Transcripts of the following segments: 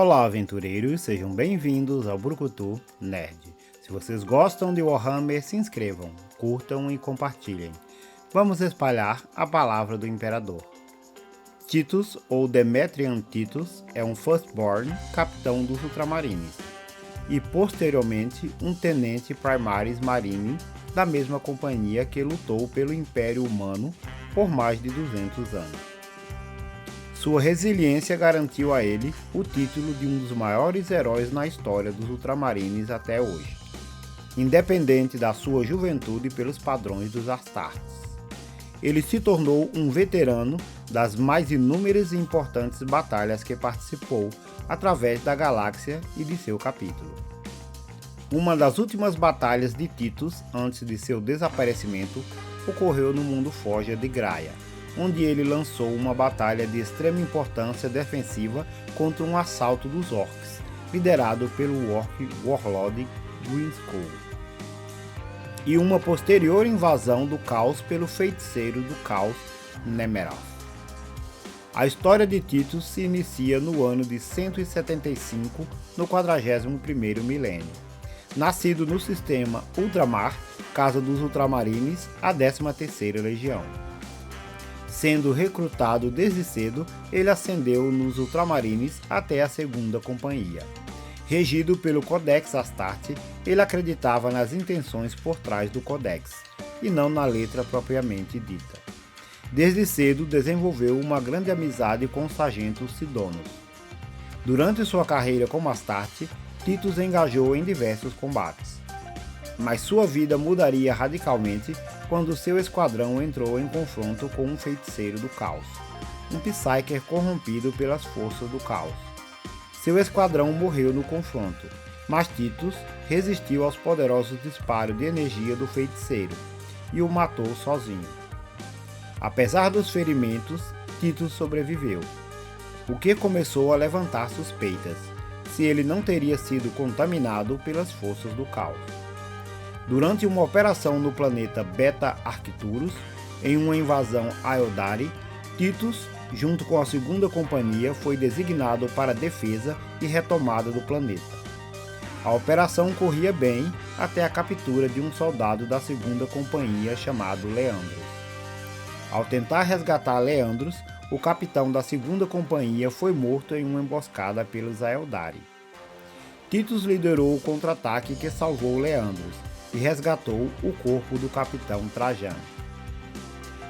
Olá, aventureiros, sejam bem-vindos ao Brucutu Nerd. Se vocês gostam de Warhammer, se inscrevam, curtam e compartilhem. Vamos espalhar a palavra do Imperador. Titus, ou Demetrian Titus, é um Firstborn capitão dos Ultramarines e, posteriormente, um Tenente Primaris Marine da mesma companhia que lutou pelo Império Humano por mais de 200 anos. Sua resiliência garantiu a ele o título de um dos maiores heróis na história dos Ultramarines até hoje, independente da sua juventude pelos padrões dos Astartes. Ele se tornou um veterano das mais inúmeras e importantes batalhas que participou através da galáxia e de seu capítulo. Uma das últimas batalhas de Titus antes de seu desaparecimento ocorreu no mundo Forja de Graia, onde ele lançou uma batalha de extrema importância defensiva contra um assalto dos Orcs, liderado pelo Orc Warlord Grinskull, e uma posterior invasão do Caos pelo feiticeiro do Caos Nemeroth. A história de Titus se inicia no ano de 175, no 41º milênio. Nascido no sistema Ultramar, casa dos Ultramarines, a 13ª Legião. Sendo recrutado desde cedo, ele ascendeu nos Ultramarines até a 2ª Companhia. Regido pelo Codex Astarte, ele acreditava nas intenções por trás do Codex, e não na letra propriamente dita. Desde cedo desenvolveu uma grande amizade com o sargento Sidonus. Durante sua carreira como Astarte, Titus engajou em diversos combates. Mas sua vida mudaria radicalmente quando seu esquadrão entrou em confronto com um feiticeiro do caos, um Psyker corrompido pelas forças do caos. Seu esquadrão morreu no confronto, mas Titus resistiu aos poderosos disparos de energia do feiticeiro e o matou sozinho. Apesar dos ferimentos, Titus sobreviveu, o que começou a levantar suspeitas se ele não teria sido contaminado pelas forças do caos. Durante uma operação no planeta Beta Arcturus, em uma invasão a Eldari, Titus, junto com a 2ª Companhia, foi designado para a defesa e retomada do planeta. A operação corria bem até a captura de um soldado da 2ª Companhia chamado Leandros. Ao tentar resgatar Leandros, o capitão da 2ª Companhia foi morto em uma emboscada pelos Aeldari. Titus liderou o contra-ataque que salvou Leandros e resgatou o corpo do capitão Trajano.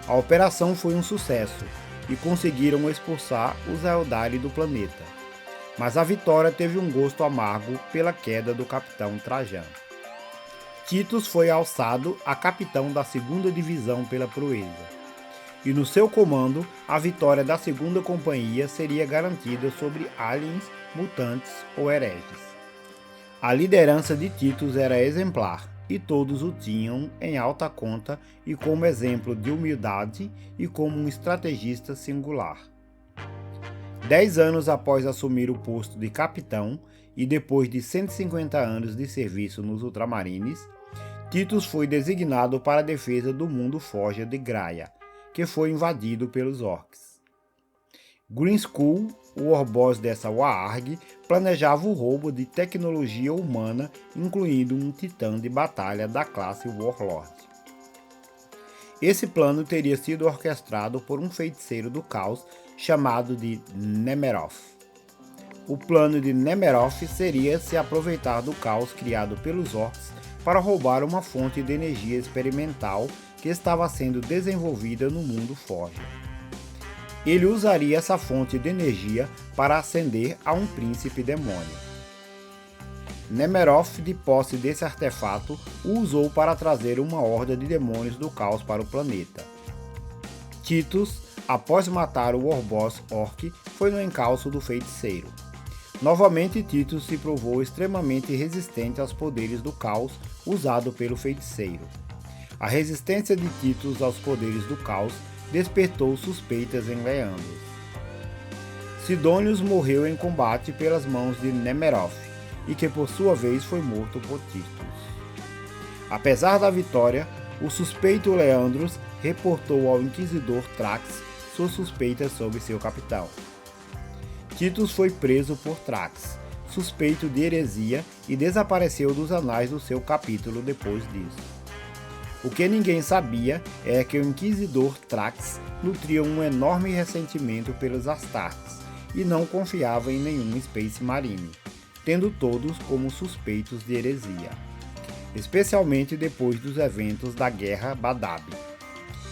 A operação foi um sucesso e conseguiram expulsar os Aeldari do planeta, mas a vitória teve um gosto amargo pela queda do capitão Trajano. Titus foi alçado a capitão da 2ª Divisão pela proeza, e no seu comando a vitória da 2ª Companhia seria garantida sobre aliens, mutantes ou hereges. A liderança de Titus era exemplar, e todos o tinham em alta conta e como exemplo de humildade e como um estrategista singular. 10 anos após assumir o posto de capitão e depois de 150 anos de serviço nos Ultramarines, Titus foi designado para a defesa do mundo Forja de Graia, que foi invadido pelos Orcs. Grinskull, o Warboss dessa Warg, planejava o roubo de tecnologia humana, incluindo um titã de batalha da classe Warlord. Esse plano teria sido orquestrado por um feiticeiro do caos chamado de Nemeroth. O plano de Nemeroth seria se aproveitar do caos criado pelos Orcs para roubar uma fonte de energia experimental que estava sendo desenvolvida no mundo Forja. Ele usaria essa fonte de energia para ascender a um príncipe demônio. Nemeroth, de posse desse artefato, o usou para trazer uma horda de demônios do caos para o planeta. Titus, após matar o Warboss Orc, foi no encalço do feiticeiro. Novamente, Titus se provou extremamente resistente aos poderes do caos usado pelo feiticeiro. A resistência de Titus aos poderes do caos despertou suspeitas em Leandros. Sidonius morreu em combate pelas mãos de Nemeroth, e que por sua vez foi morto por Titus. Apesar da vitória, o suspeito Leandros reportou ao inquisidor Thrax suas suspeitas sobre seu capitão. Titus foi preso por Thrax, suspeito de heresia, e desapareceu dos anais do seu capítulo depois disso. O que ninguém sabia é que o Inquisidor Thrax nutria um enorme ressentimento pelos Astartes e não confiava em nenhum Space Marine, tendo todos como suspeitos de heresia, especialmente depois dos eventos da Guerra Badab,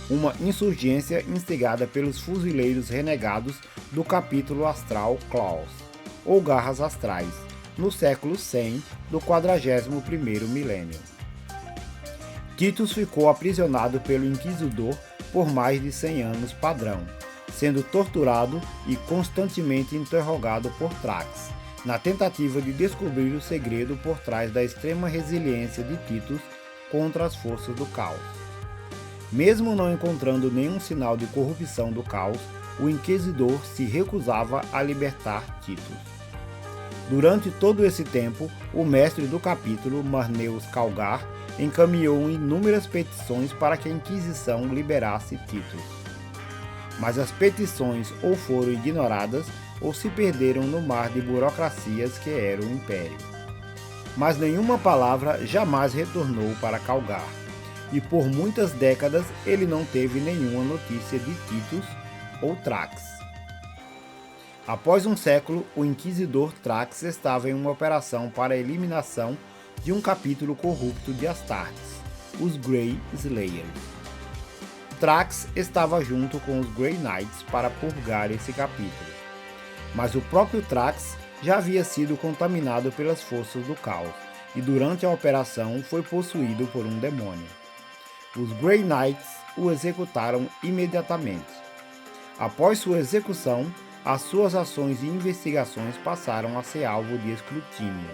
uma insurgência instigada pelos fuzileiros renegados do capítulo astral Claws, ou Garras Astrais, no século 100 do 41º milênio. Titus ficou aprisionado pelo Inquisidor por mais de 100 anos padrão, sendo torturado e constantemente interrogado por Thrax, na tentativa de descobrir o segredo por trás da extrema resiliência de Titus contra as forças do caos. Mesmo não encontrando nenhum sinal de corrupção do caos, o Inquisidor se recusava a libertar Titus. Durante todo esse tempo, o mestre do capítulo, Marneus Calgar, encaminhou inúmeras petições para que a Inquisição liberasse Titus. Mas as petições ou foram ignoradas ou se perderam no mar de burocracias que era o Império. Mas nenhuma palavra jamais retornou para Calgar, e por muitas décadas ele não teve nenhuma notícia de Titus ou Thrax. Após um século, o Inquisidor Thrax estava em uma operação para a eliminação de um capítulo corrupto de Astartes, os Grey Slayers. Thrax estava junto com os Grey Knights para purgar esse capítulo, mas o próprio Thrax já havia sido contaminado pelas forças do caos e durante a operação foi possuído por um demônio. Os Grey Knights o executaram imediatamente. Após sua execução, as suas ações e investigações passaram a ser alvo de escrutínio.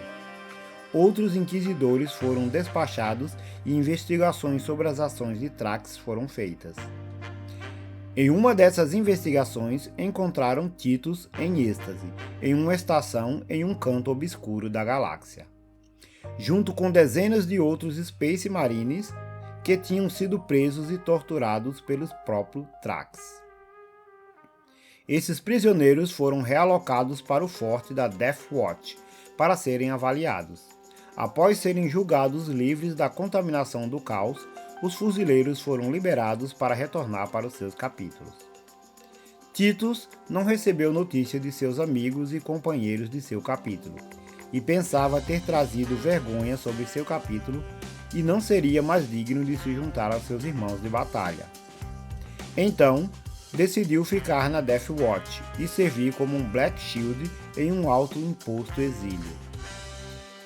Outros inquisidores foram despachados e investigações sobre as ações de Thrax foram feitas. Em uma dessas investigações, encontraram Titus em êxtase, em uma estação em um canto obscuro da galáxia, junto com dezenas de outros Space Marines que tinham sido presos e torturados pelos próprios Thrax. Esses prisioneiros foram realocados para o forte da Death Watch para serem avaliados. Após serem julgados livres da contaminação do caos, os fuzileiros foram liberados para retornar para os seus capítulos. Titus não recebeu notícia de seus amigos e companheiros de seu capítulo, e pensava ter trazido vergonha sobre seu capítulo e não seria mais digno de se juntar aos seus irmãos de batalha. Então, decidiu ficar na Death Watch e servir como um Black Shield em um auto-imposto exílio.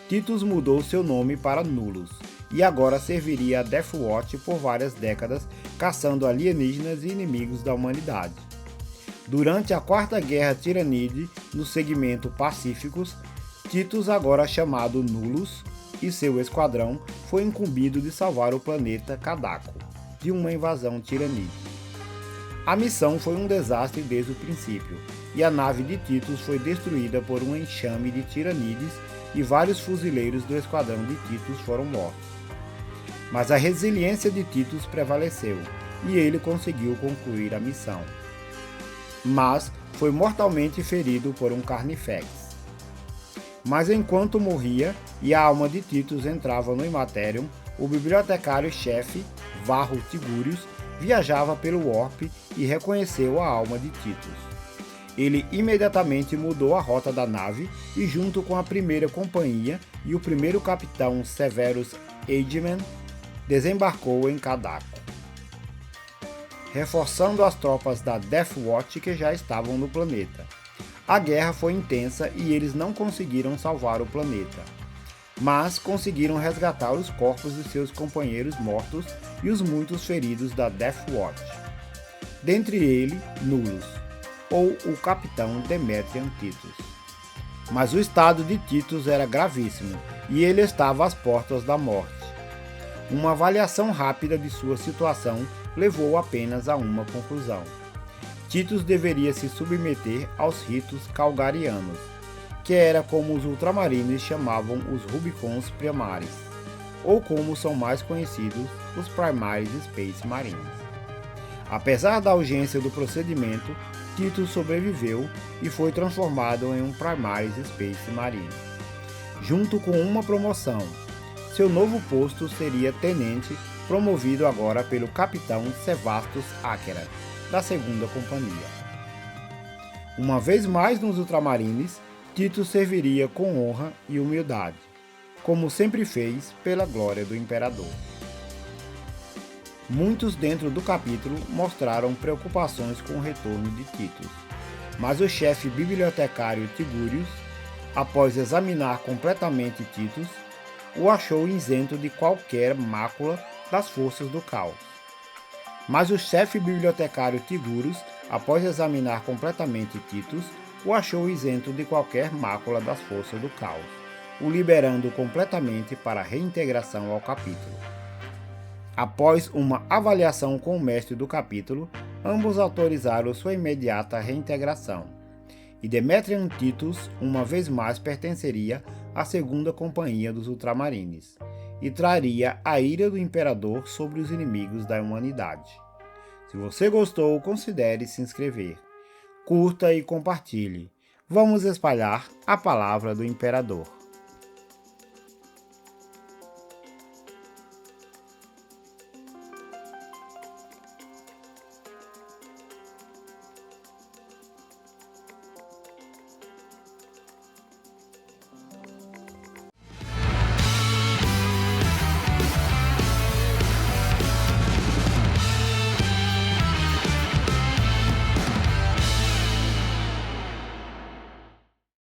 Titus mudou seu nome para Nullus e agora serviria a Death Watch por várias décadas caçando alienígenas e inimigos da humanidade. Durante a Quarta Guerra Tiranide, no segmento Pacíficos, Titus, agora chamado Nullus, e seu esquadrão foi incumbido de salvar o planeta Cadaco de uma invasão tiranide. A missão foi um desastre desde o princípio, e a nave de Titus foi destruída por um enxame de tiranides e vários fuzileiros do esquadrão de Titus foram mortos. Mas a resiliência de Titus prevaleceu, e ele conseguiu concluir a missão. Mas foi mortalmente ferido por um Carnifex. Mas enquanto morria e a alma de Titus entrava no Imaterium, o bibliotecário-chefe, Varro Tigurius, viajava pelo Warp e reconheceu a alma de Titus. Ele imediatamente mudou a rota da nave e, junto com a primeira companhia e o primeiro capitão Severus Ageman, desembarcou em Cadaco, reforçando as tropas da Death Watch que já estavam no planeta. A guerra foi intensa e eles não conseguiram salvar o planeta, mas conseguiram resgatar os corpos de seus companheiros mortos e os muitos feridos da Death Watch. Dentre eles, Nullus, ou o capitão Demetrian Titus. Mas o estado de Titus era gravíssimo e ele estava às portas da morte. Uma avaliação rápida de sua situação levou apenas a uma conclusão. Titus deveria se submeter aos ritos calgarianos, que era como os ultramarines chamavam os Rubicons Primaris, ou como são mais conhecidos, os Primaris Space Marines. Apesar da urgência do procedimento, Titus sobreviveu e foi transformado em um Primaris Space Marine. Junto com uma promoção, seu novo posto seria tenente, promovido agora pelo capitão Sevastos Akera, da 2ª Companhia. Uma vez mais nos Ultramarines, Titus serviria com honra e humildade, como sempre fez pela glória do Imperador. Muitos dentro do capítulo mostraram preocupações com o retorno de Titus, mas o chefe bibliotecário Tibúrius, após examinar completamente Titus, o achou isento de qualquer mácula das forças do caos. Mas o chefe bibliotecário Tibúrius, após examinar completamente Titus, o achou isento de qualquer mácula das forças do caos, o liberando completamente para reintegração ao capítulo. Após uma avaliação com o mestre do capítulo, ambos autorizaram sua imediata reintegração, e Demetrian Titus uma vez mais pertenceria à 2ª Companhia dos Ultramarines, e traria a ira do Imperador sobre os inimigos da humanidade. Se você gostou, considere se inscrever, curta e compartilhe. Vamos espalhar a palavra do Imperador.